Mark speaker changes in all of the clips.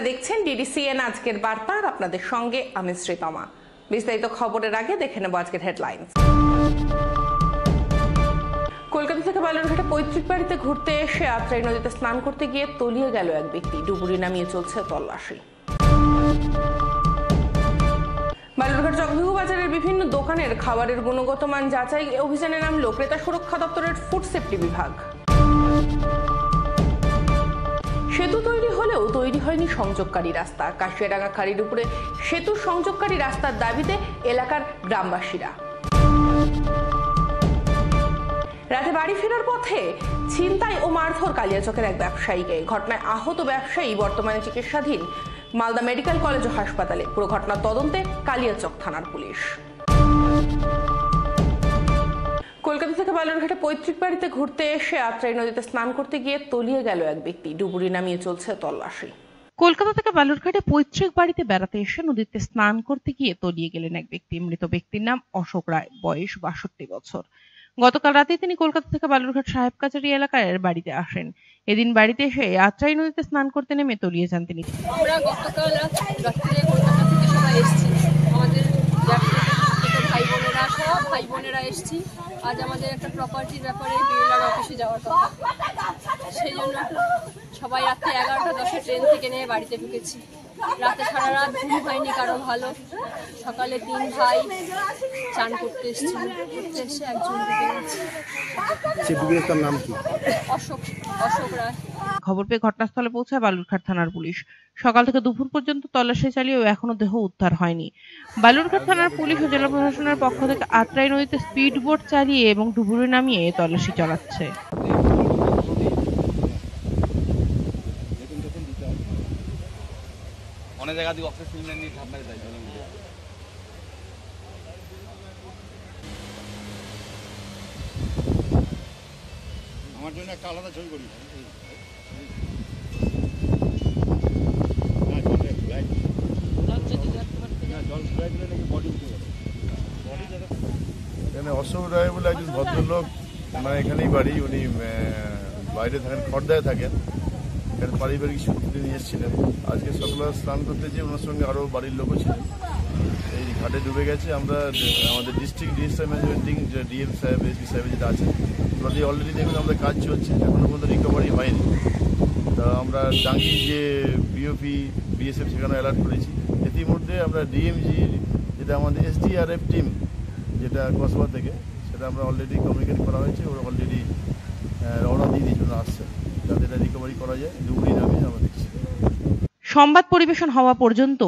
Speaker 1: দেখছেন ডিডিসিএন আজকের বার্তা, আর আপনাদের সঙ্গে আমি শ্রীতমা। বিস্তারিত খবরের আগে দেখে নেব আজকের হেডলাইন্স। কলকাতা থেকে বালুরঘাটে পৈতৃক বাড়িতে ঘুরতে এসে আত্রাই নদীতে স্নান করতে গিয়ে তলিয়ে গেল এক ব্যক্তি। ডুবুরি নামিয়ে চলছে তল্লাশি। বালুরঘাট চকভিগু বাজারের বিভিন্ন দোকানের খাবারের গুণগত মান যাচাই অভিযানে নামল ক্রেতা সুরক্ষা দপ্তরের ফুড সেফটি বিভাগ। সেতু তৈরি হলেও তৈরি হয়নি সংযোগকারী রাস্তা। কাশিয়াডাঙ্গা খাড়ির উপরে সেতু সংযোগকারী রাস্তার দাবিতে এলাকার গ্রামবাসীরা। রাতে বাড়ি ফেরার পথে ছিনতাই ও মারধর কালিয়াচকের এক ব্যবসায়ীকে। ঘটনায় আহত ব্যবসায়ী বর্তমানে চিকিৎসাধীন মালদা মেডিকেল কলেজ ও হাসপাতালে। পুরো ঘটনার তদন্তে কালিয়াচক থানার পুলিশ। কলকাতা থেকে বালুরঘাটে পৈতৃক বাড়িতে ঘুরতে এসে আত্রাই নদীতে স্নান করতে গিয়ে তলিয়ে গেল এক ব্যক্তি। ডুবুরি নামিয়ে চলছে তল্লাশি।
Speaker 2: কলকাতা থেকে বালুরঘাটে পৈতৃক বাড়িতে বেড়াতে এসে নদীতে স্নান করতে গিয়ে তলিয়ে গেলেন এক ব্যক্তি। মৃত ব্যক্তির নাম অশোক রায়, বয়স 62 বছর। গতকাল রাতে তিনি কলকাতা থেকে বালুরঘাট সাহেব কাচারি এলাকার বাড়িতে আসেন। এদিন বাড়িতে এসে আত্রাই নদীতে স্নান করতে নেমে তলিয়ে যান তিনি।
Speaker 3: আমরা গতকাল রাত্রে কলকাতা থেকে সবাই এসেছি, আমাদের ভাই বোনেরা এসেছি। আজ আমাদের একটা প্রপার্টির ব্যাপারে বিএলআর অফিসে যাওয়ার কথা, সেই জন্য সবাই রাত্রে 11:10 ট্রেন থেকে নিয়ে বাড়িতে ঢুকেছি। রাতে সারা রাত ঘুম হয়নি কারো ভালো। সকালে 3 ভাই চান করতে এসেছি, এসে একজন ডুবে গেছে।
Speaker 4: তার নাম কি?
Speaker 3: অশোক রায়।
Speaker 2: খবর পেয়ে ঘটনাস্থলে পৌঁছায় বালুরঘাট থানার পুলিশ। সকাল থেকে দুপুর পর্যন্ত তল্লাশি চালিয়েও এখনো দেহ উদ্ধার হয়নি। বালুরঘাট থানার পুলিশ ও জেলা প্রশাসনের পক্ষ থেকে আত্রাই নদীতে স্পিড বোট চালিয়ে এবং ডুবুরি নামিয়ে তল্লাশি চালাচ্ছে।
Speaker 5: অনেক জায়গা দিয়ে অফিস সিলিন্ডার নিয়ে ঝাঁপ মেরে যায়।
Speaker 4: আমার জন্য একটা আলাদা ছবি করি।
Speaker 6: এখানে অশোক রায় বলে একজন ভদ্রলোক, মানে এখানেই বাড়ি। উনি বাইরে থাকেন, খড়দায় থাকেন। এখানে পারিবারিক সূত্রে নিয়ে এসেছিলেন। আজকে সকালে স্নান করতে যেয়ে ওনার সঙ্গে আরও বাড়ির লোকও ছিলেন। এই ঘাটে ডুবে গেছে। আমরা আমাদের ডিস্ট্রিক্ট ডিএসআই ম্যানেজমেন্টিং যে ডিএম সাহেব, এসপি সাহেব যেটা আছে, ওরা অলরেডি দেখুন আমাদের কাজ চলছে, এখনো পর্যন্ত রিকভারি হয়নি। তা আমরা ডাঙ্গি যে বিওপি বিএসএফ সেখানে অ্যালার্ট করেছি। ইতিমধ্যে আমরা ডিএমজি যেটা আমাদের এসডিআরএফ টিম যেটা কসবা থেকে, সেটা আমরা অলরেডি কমিউনিকেট করা হয়েছে। ওরা অলরেডি রওনা দিয়ে জন্য আসছে, যাতে এটা রিকভারি করা যায়। ডুবুরি নামে আমরা দেখছি।
Speaker 2: সংবাদ পরিবেশন হওয়া পর্যন্ত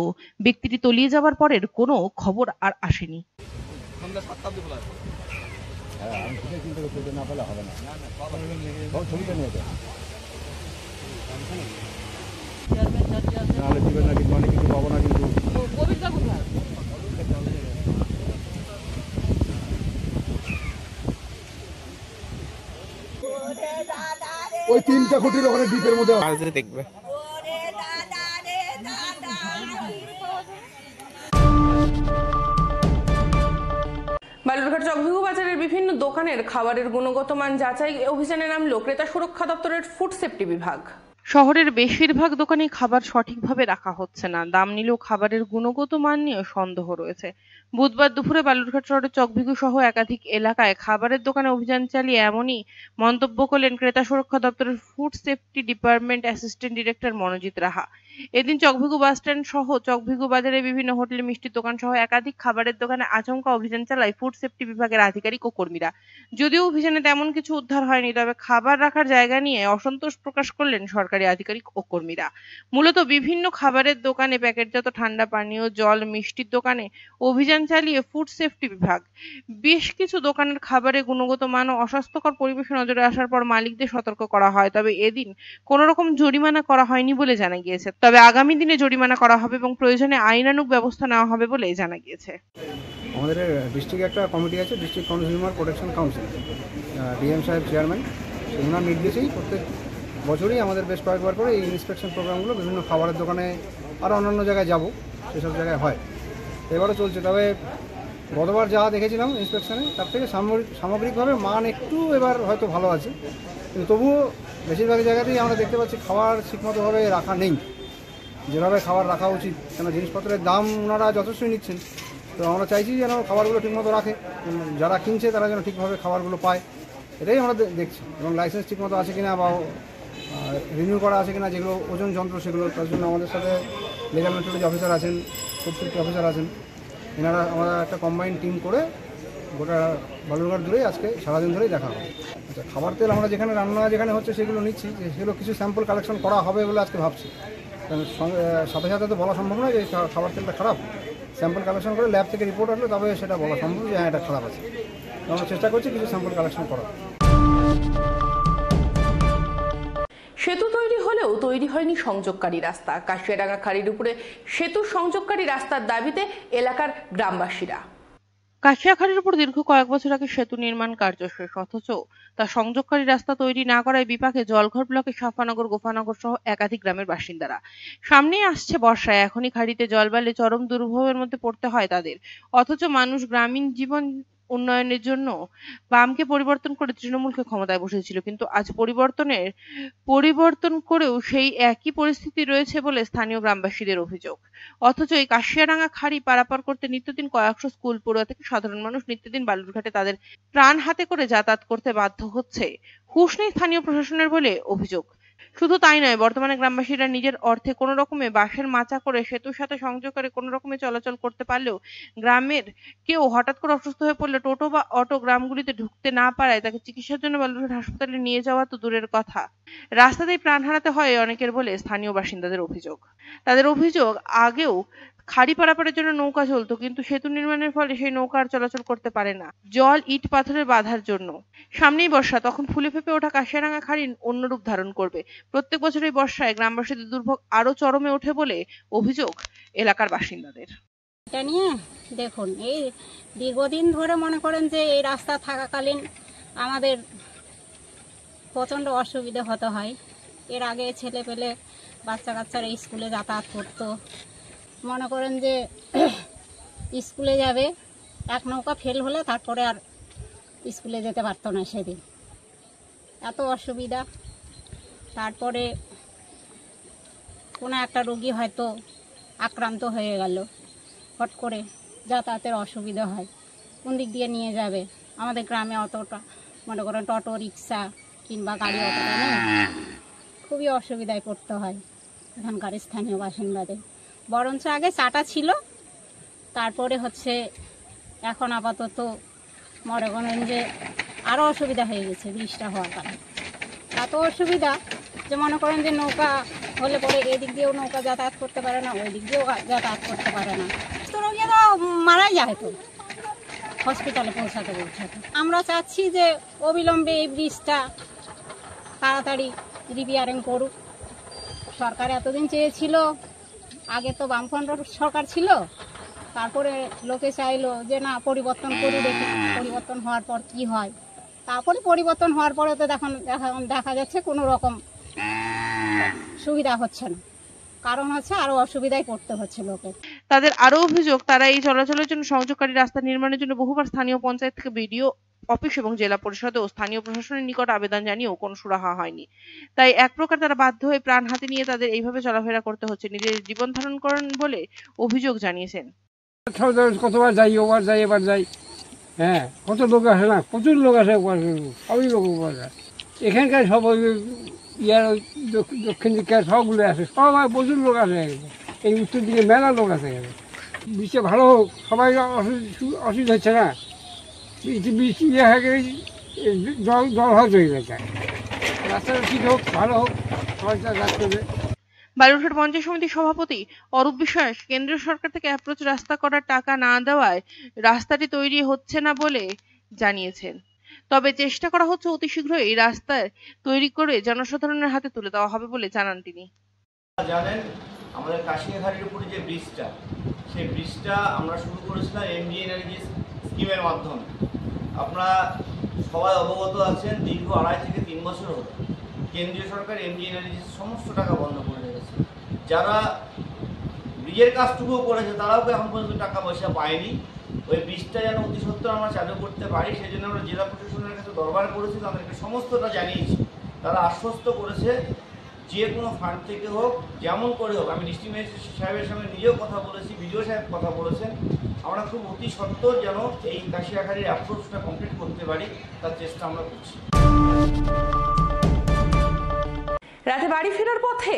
Speaker 2: ব্যক্তিটি তলিয়ে যাওয়ার পরের কোনো খবর আর আসেনি।
Speaker 4: ওই 3টা খুঁটির ওখানে দ্বীপের মধ্যে দেখবে।
Speaker 1: বালুরঘাট চকভিগু বাজারের বিভিন্ন দোকানের খাবারের গুণগত মান যাচাই অভিযানে নামল ক্রেতা সুরক্ষা দপ্তরের ফুড সেফটি বিভাগ।
Speaker 2: শহরের বেশিরভাগ দোকানে খাবার সঠিকভাবে রাখা হচ্ছে না। দাম নিলেও খাবারের গুণগত মান নিয়ে সন্দেহ রয়েছে। বুধবার দুপুরে বালুরঘাট শহরের চকভিগু সহ একাধিক এলাকায় খাবারের দোকানে অভিযান চালিয়ে এমনই মন্তব্য করলেন ক্রেতা সুরক্ষা দপ্তরের food safety department assistant director Monojit Raha. এদিন চকভিগু বাসস্ট্যান্ড সহ চকভিগু বাজারে বিভিন্ন হোটেল, মিষ্টির দোকান সহ একাধিক খাবারের দোকানে আচমকা অভিযান চালায় ফুড সেফটি বিভাগের আধিকারিক ও কর্মীরা। যদিও অভিযানে তেমন কিছু উদ্ধার হয়নি, তবে খাবার রাখার জায়গা নিয়ে অসন্তোষ প্রকাশ করলেন সরকারি আধিকারিক ও কর্মীরা। মূলত বিভিন্ন খাবারের দোকানে, প্যাকেটজাত ঠান্ডা পানীয়, জল, মিষ্টির দোকানে অভিযান চালিয়ে ফুড সেফটি বিভাগ বেশ কিছু দোকানের খাবারের গুণগত মান ও অস্বাস্থ্যকর পরিবেশে নজরে আসার পর মালিকদের সতর্ক করা হয়। তবে এদিন কোন রকম জরিমানা করা হয়নি বলে জানা গিয়েছে। তবে আগামী দিনে জরিমানা করা হবে এবং প্রয়োজনে আইনানুগ ব্যবস্থা নেওয়া হবে বলে জানা গিয়েছে।
Speaker 7: আমাদের ডিস্ট্রিক্টে একটা কমিটি আছে, district consumer protection council, DM সাহেব চেয়ারম্যান। ওনার নির্দেশেই প্রত্যেক বছরই আমাদের বেশ কয়েকবার করে এই ইন্সপেকশন প্রোগ্রামগুলো বিভিন্ন খাবারের দোকানে আর অন্যান্য জায়গায় যাব, সেসব জায়গায় হয়। এবারও চলছে। তবে গতবার যা দেখেছিলাম ইন্সপেকশনে, তার থেকে সামগ্রিকভাবে মান একটু এবার হয়তো ভালো আছে, কিন্তু তবুও বেশিরভাগ জায়গাতেই আমরা দেখতে পাচ্ছি খাবার ঠিকমতোভাবে রাখা নেই। যেভাবে খাবার রাখা উচিত, কেন জিনিসপত্রের দাম ওনারা যথেষ্টই নিচ্ছেন। তো আমরা চাইছি যেন খাবারগুলো ঠিকমতো রাখে, যারা কিনছে তারা যেন ঠিকভাবে খাবারগুলো পায়, এটাই আমরা দেখছি। এবং লাইসেন্স ঠিকমতো আছে কিনা বা রিনিউ করা আছে কিনা, যেগুলো ওজন যন্ত্র সেগুলো, তার জন্য আমাদের সাথে লিগাল মেট্রোলজি অফিসার আছেন, ফুড সেফটি অফিসার আছেন, এনারা আমরা একটা কম্বাইন টিম করে গোটা বালুরঘাট ধরেই আজকে সারাদিন ধরেই দেখা হয়। আচ্ছা, খাবার তেল আমরা যেখানে রান্না যেখানে হচ্ছে সেগুলো নিচ্ছি, সেগুলো কিছু স্যাম্পল কালেকশন করা হবে বলে আজকে ভাবছি। কারণ সাথে সাথে তো বলা সম্ভব নয় যে খাবার তেলটা খারাপ। স্যাম্পল কালেকশন করে ল্যাব থেকে রিপোর্ট আসলে তবে সেটা বলা সম্ভব যে হ্যাঁ এটা খারাপ আছে। আমরা চেষ্টা করছি কিছু স্যাম্পল কালেকশন করার।
Speaker 1: সেতু তৈরি হলেও তৈরি হয়নি সংযোগকারী রাস্তা। কাশিয়াডাঙ্গা খাড়ির উপরে সেতু সংযোগকারী রাস্তার দাবিতে এলাকার গ্রামবাসীরা।
Speaker 2: কাশিয়াখালীর উপর দীর্ঘ কয়েক বছর আগে সেতু নির্মাণ কার্য শেষ, অথচ তা সংযোগকারী রাস্তা তৈরি না করায় বিপাকে জলঘর ব্লকের সাফানগর, গোফানগর সহ একাধিক গ্রামের বাসিন্দারা। সামনেই আসছে বর্ষায়, এখনই খাড়িতে জল বাড়লে চরম দুর্ভোগের মধ্যে পড়তে হয় তাদের। অথচ মানুষ গ্রামীণ জীবন উন্নয়নের জন্য বামকে পরিবর্তন করে তৃণমূলকে ক্ষমতায় বসেছিল, কিন্তু আজ পরিবর্তন করেও সেই একই পরিস্থিতি রয়েছে বলে স্থানীয় গ্রামবাসীদের অভিযোগ। অথচ এই কাশিয়াডাঙ্গা খাড়ি পারাপার করতে নিত্যদিন কয়েকশো স্কুল পড়ুয়া থেকে সাধারণ মানুষ নিত্যদিন বালুরঘাটে তাদের প্রাণ হাতে করে যাতায়াত করতে বাধ্য হচ্ছে। হুঁশ নেই স্থানীয় প্রশাসনের বলে অভিযোগ। শুধু তাই নয়, বর্তমানে গ্রামবাসীরা নিজের অর্থে কোনো রকমে বাঁশের মাচা করে সেতুর সাথে সংযোগ করে কোনো রকমে চলাচল করতে পারলেও গ্রামের কেউ হঠাৎ করে অসুস্থ হয়ে পড়লে টোটো বা অটো গ্রামগুলিতে ঢুকতে না পারায় তাকে চিকিৎসার জন্য বালুরঘাট হাসপাতালে নিয়ে যাওয়া তো দূরের কথা, রাস্তাতেই প্রাণ হারাতে হয় অনেকের বলে স্থানীয় বাসিন্দাদের অভিযোগ। তাদের অভিযোগ, আগেও খাড়ি পারাপারের জন্য নৌকা চলতো, কিন্তু সেতু নির্মাণের ফলে সেই নৌকা আর চলাচল করতে পারে না, জল ইট পাথরের বাধার জন্য। সামনেই বর্ষা, তখন ফুলে ফেপে ওঠা কাশিয়াডাঙ্গা খাড়ি অন্য রূপ ধারণ করবে। প্রত্যেক বছর এই বর্ষায় গ্রামবাসীদের দুর্ভোগ আরো চরমে ওঠে বলে অভিযোগ এলাকার বাসিন্দাদের।
Speaker 8: এটা নিয়ে দেখুন, এই দীর্ঘদিন ধরে মনে করেন যে এই রাস্তা থাকাকালীন আমাদের প্রচণ্ড অসুবিধা হতে হয়। এর আগে ছেলে পেলে বাচ্চা কাচ্চারা স্কুলে যাতায়াত করতো, মনে করেন যে স্কুলে যাবে, এক নৌকা ফেল হলে তারপরে আর স্কুলে যেতে পারতো না সেদিন, এত অসুবিধা। তারপরে কোনো একটা রোগী হয়তো আক্রান্ত হয়ে গেল, হট করে যাতায়াতের অসুবিধা হয়, কোন দিক দিয়ে নিয়ে যাবে। আমাদের গ্রামে অতটা মনে করেন টোটো রিক্সা কিংবা গাড়ি অতটা নেই, খুবই অসুবিধায় পড়তে হয় এখানকার স্থানীয় বাসিন্দাদের। বরঞ্চ আগে চাটা ছিল, তারপরে হচ্ছে এখন আপাতত মনে করেন যে আরও অসুবিধা হয়ে গেছে বৃষ্টিটা হওয়ার কারণে। এত অসুবিধা যে মনে করেন যে নৌকা হলে পরে এদিক দিয়েও নৌকা যাতায়াত করতে পারে না, ওই দিক দিয়েও যাতায়াত করতে পারে না, তো রোগী তো মারাই যায় তো হসপিটালে পৌঁছাতে। আমরা চাচ্ছি যে অবিলম্বে এই ব্রিজটা তাড়াতাড়ি রিপেয়ারিং করুক। সরকার এতদিন চেয়েছিল, আগে তো বামফ্রন্ট সরকার ছিল, তারপরে লোকে চাইলো যে না পরিবর্তন করে দেখি, পরিবর্তন হওয়ার পর কি হয়। তারপরে পরিবর্তন হওয়ার পরে তো দেখা যাচ্ছে কোনো রকম সুবিধা হচ্ছে না, কারণ হচ্ছে আরো অসুবিধায় পড়তে হচ্ছে লোকে।
Speaker 2: তাদের আরো অভিযোগ, তারা এই চলাচলের জন্য সংযোগকারী রাস্তা নির্মাণের জন্য বহুবার স্থানীয় পঞ্চায়েত থেকে বিডিও অফিস এবং জেলা পরিষদে ও স্থানীয় প্রশাসনের নিকট আবেদন জানিয়েও কোনো সুরাহা হয়নি। তাই এক প্রকার তারা বাধ্য হয়ে প্রাণ হাতে নিয়ে তাদের এইভাবে চলাফেরা করতে হচ্ছে, নিজের জীবন ধারণ করেন বলে অভিযোগ জানিয়েছেন।
Speaker 9: কতবার যাই, ওবার যাই, এবার যাই, হ্যাঁ কত লোক আসে না, প্রচুর লোক আসে, সবই লোক যায় এখানকার, সব ওই ইয়ার ওই দক্ষিণ দিককার সবগুলো আসে, সবাই প্রচুর লোক আসে, এই উত্তর দিকে মেলা লোক আছে। বৃষ্টি ভালো হোক, সবাই অসুবিধা হচ্ছে না, বৃষ্টি ইয়ে হয়ে গেলে জল হয়ে যায়, রাস্তাটা ঠিক হোক, ভালো হোক, সবাই রাস্তা দেবে।
Speaker 2: বালুরঘাট পঞ্চায়েত সমিতির সভাপতি অরূপ বিশ্বাস, কেন্দ্রীয় সরকার থেকে অ্যাপ্রোচ রাস্তা করার টাকা না দেওয়ায় রাস্তাটি তৈরি হচ্ছে না বলে জানিয়েছেন। তবে চেষ্টা করা হচ্ছে অতি শীঘ্রই এই রাস্তা তৈরি করে জনসাধারণের হাতে তুলে দেওয়া হবে বলে জানান তিনি।
Speaker 10: জানেন, আমাদের কাশিয়াখালীর উপরে যে ব্রিজটা, সেই ব্রিজটা আমরা শুরু করেছিলাম এমজি এনার্জি স্কিমের মাধ্যমে। আপনারা সবাই অবগত আছেন, দীর্ঘ 2.5 থেকে 3 বছর হলো কেন্দ্রীয় সরকার এমজি এনার্জির সমস্ত টাকা বন্ধ করে রেখেছে। যারা ব্রিজের কাজটুকুও করেছে তারাও এখন পর্যন্ত টাকা পয়সা পায়নি। ওই ব্রিজটা যেন অতি সত্বর আমরা চালু করতে পারি, সেই জন্য আমরা জেলা প্রশাসনের কাছে দরবার করেছি, তাদেরকে সমস্তটা জানিয়েছি। তারা আশ্বস্ত করেছে যে কোনো ফান্ড থেকে হোক, যেমন করে হোক, আমি ডিস্ট্রিক্ট ম্যাজিস্ট্রেট সাহেবের সঙ্গে নিজেও কথা বলেছি, বিডিও সাহেব কথা বলেছেন, আমরা খুব অতি সত্বর যেন এই কাশিয়াখালীর অ্যাপ্রোচটা কমপ্লিট করতে পারি তার চেষ্টা আমরা করছি।
Speaker 1: রাতে বাড়ি ফেরার পথে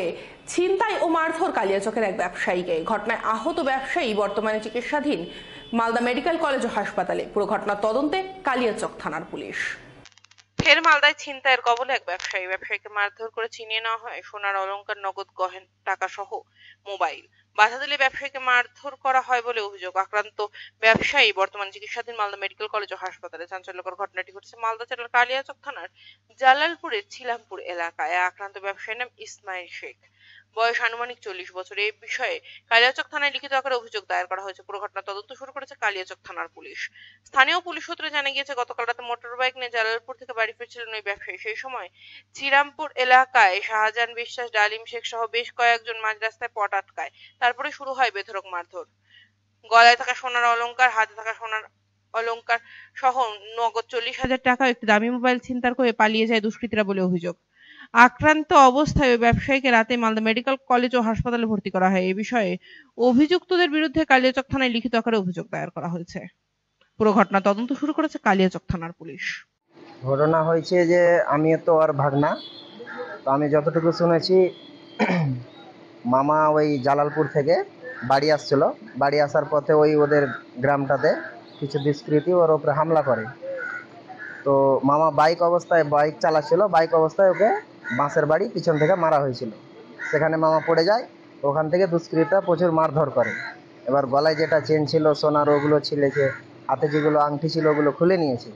Speaker 1: ছিনতাই ও মারধর কালিয়াচকের এক ব্যবসায়ীকে। ঘটনায় আহত ব্যবসায়ী বর্তমানে চিকিৎসাধীন মালদা মেডিকেল কলেজ ও হাসপাতালে। পুরো ঘটনার তদন্তে কালিয়াচক থানার পুলিশ।
Speaker 2: ফের মালদায় ছিনতাইয়ের কবলে এক ব্যবসায়ীকে মারধর করে ছিনিয়ে নেওয়া হয় সোনার অলংকার, নগদ গহেন, টাকা সহ মোবাইল। বাধা দিলে ব্যবসায়ীকে মারধর করা হয় বলে অভিযোগ। আক্রান্ত ব্যবসায়ী বর্তমানে চিকিৎসাধীন মালদা মেডিকেল কলেজ ও হাসপাতালে। চাঞ্চল্যকর ঘটনাটি ঘটেছে মালদা জেলার কালিয়াচক থানার জালালপুরের ছিলামপুর এলাকায়। আক্রান্ত ব্যবসায়ীর নাম ইসমাইল শেখ, বয়স আনুমানিক 40 বছর। এই বিষয়ে কালিয়াচক থানায় লিখিত আকারে অভিযোগ দায়ের করা হয়েছে। পুরো ঘটনা তদন্ত শুরু করেছে কালিয়াচক থানার পুলিশ। স্থানীয় পুলিশ সূত্রে জানা গিয়েছে, গতকাল রাতে মোটর বাইক নিয়ে জালালপুর থেকে বাড়ি ফিরছিলেন ওই ব্যবসায়ী। সেই সময় শ্রীরামপুর এলাকায় শাহজাহান বিশ্বাস, ডালিম শেখ সহ বেশ কয়েকজন মাঝ রাস্তায় পথ আটকায়। তারপরে শুরু হয় বেধড়ক মারধর। গলায় থাকা সোনার অলংকার, হাতে থাকা সোনার অলংকার সহ নগদ 40,000 টাকা, একটি দামি মোবাইল ছিনতাই করে পালিয়ে যায় দুষ্কৃতীরা বলে অভিযোগ। আক্রান্ত অবস্থায় ওই ব্যবসায়ীকে রাতে মালদা মেডিকেল কলেজ ও হাসপাতালে ভর্তি করা হয়। এই বিষয়ে অভিযুক্তদের বিরুদ্ধে কালিয়াচক থানায় লিখিত আকারে অভিযোগ দায়ের করা হয়েছে। পুরো ঘটনা তদন্ত শুরু করেছে কালিয়াচক থানার পুলিশ।
Speaker 11: ঘটনা হয়েছে যে আমি তো আর ভাগনা, তো আমি যতটুকু শুনেছি মামা ওই জালালপুর থেকে বাড়ি আসছিল। বাড়ি আসার পথে ওই ওদের গ্রামটাতে কিছু দুষ্কৃতী ওর ওপরে হামলা করে। তো মামা বাইক চালাচ্ছিল, বাইক অবস্থায় ওকে বাঁশের বাড়ি পিছন থেকে মারা হয়েছিল। সেখানে মামা পড়ে যায়, ওখান থেকে দুষ্কৃতীরা প্রচুর মারধর করে। এবার গলায় যেটা চেন ছিল সোনার ওগুলো ছিলেছে, হাতে যেগুলো আংটি ছিল ওগুলো খুলে নিয়েছে।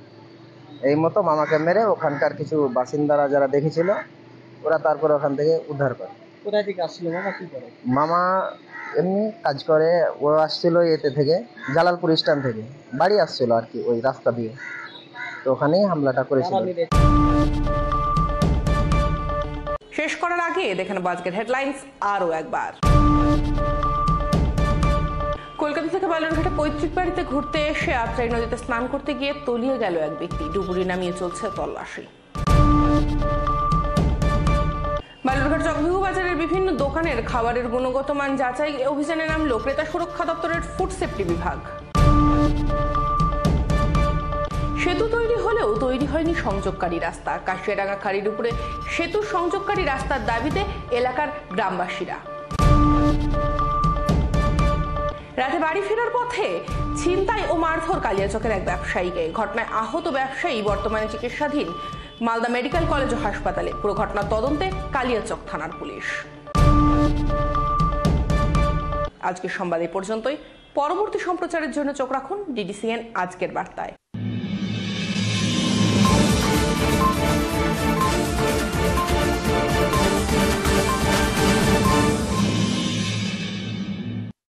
Speaker 11: এই মতো মামাকে মেরে ওখানকার কিছু বাসিন্দারা যারা দেখেছিল ওরা তারপর ওখান থেকে উদ্ধার করে।
Speaker 12: কোথায় থেকে আসছিল মামা, কি করে?
Speaker 11: মামা এমনি কাজ করে, ও আসছিল এতে থেকে জালালপুর স্ট্যান্ড থেকে বাড়ি আসছিল আর কি, ওই রাস্তা দিয়ে। তো ওখানেই হামলাটা করেছিল।
Speaker 1: শেষ করার আগে দেখেন আজকের হেডলাইন্স আরো একবার। কলকাতা থেকে বালুরঘাটে পৈতৃক বাড়িতে ঘুরতে এসে আত্রাই নদীতে স্নান করতে গিয়ে তলিয়ে গেল এক ব্যক্তি। ডুবুরি নামিয়ে চলছে তল্লাশি। বালুরঘাট চকভিউ বাজারের বিভিন্ন দোকানের খাবারের গুণগত মান যাচাই অভিযানে নামলো ক্রেতা সুরক্ষা দপ্তরের ফুড সেফটি বিভাগ। সেতু তৈরি হলেও তৈরি হয়নি সংযোগকারী রাস্তা। কাশিয়াডাঙ্গা খাড়ির উপরে সেতু সংযোগকারী রাস্তার দাবিতে এলাকার গ্রামবাসীরা। রাতে বাড়ি ফেরার পথে ছিনতাই ও মারধর কালিয়াচকের এক ব্যবসায়ীকে। ঘটনায় আহত ব্যবসায়ী বর্তমানে চিকিৎসাধীন মালদা মেডিকেল কলেজ ও হাসপাতালে। পুরো ঘটনার তদন্তে কালিয়াচক থানার পুলিশ। আজকের সংবাদ এই পর্যন্তই। পরবর্তী সম্প্রচারের জন্য চোখ রাখুন DDCN আজকের বার্তায়।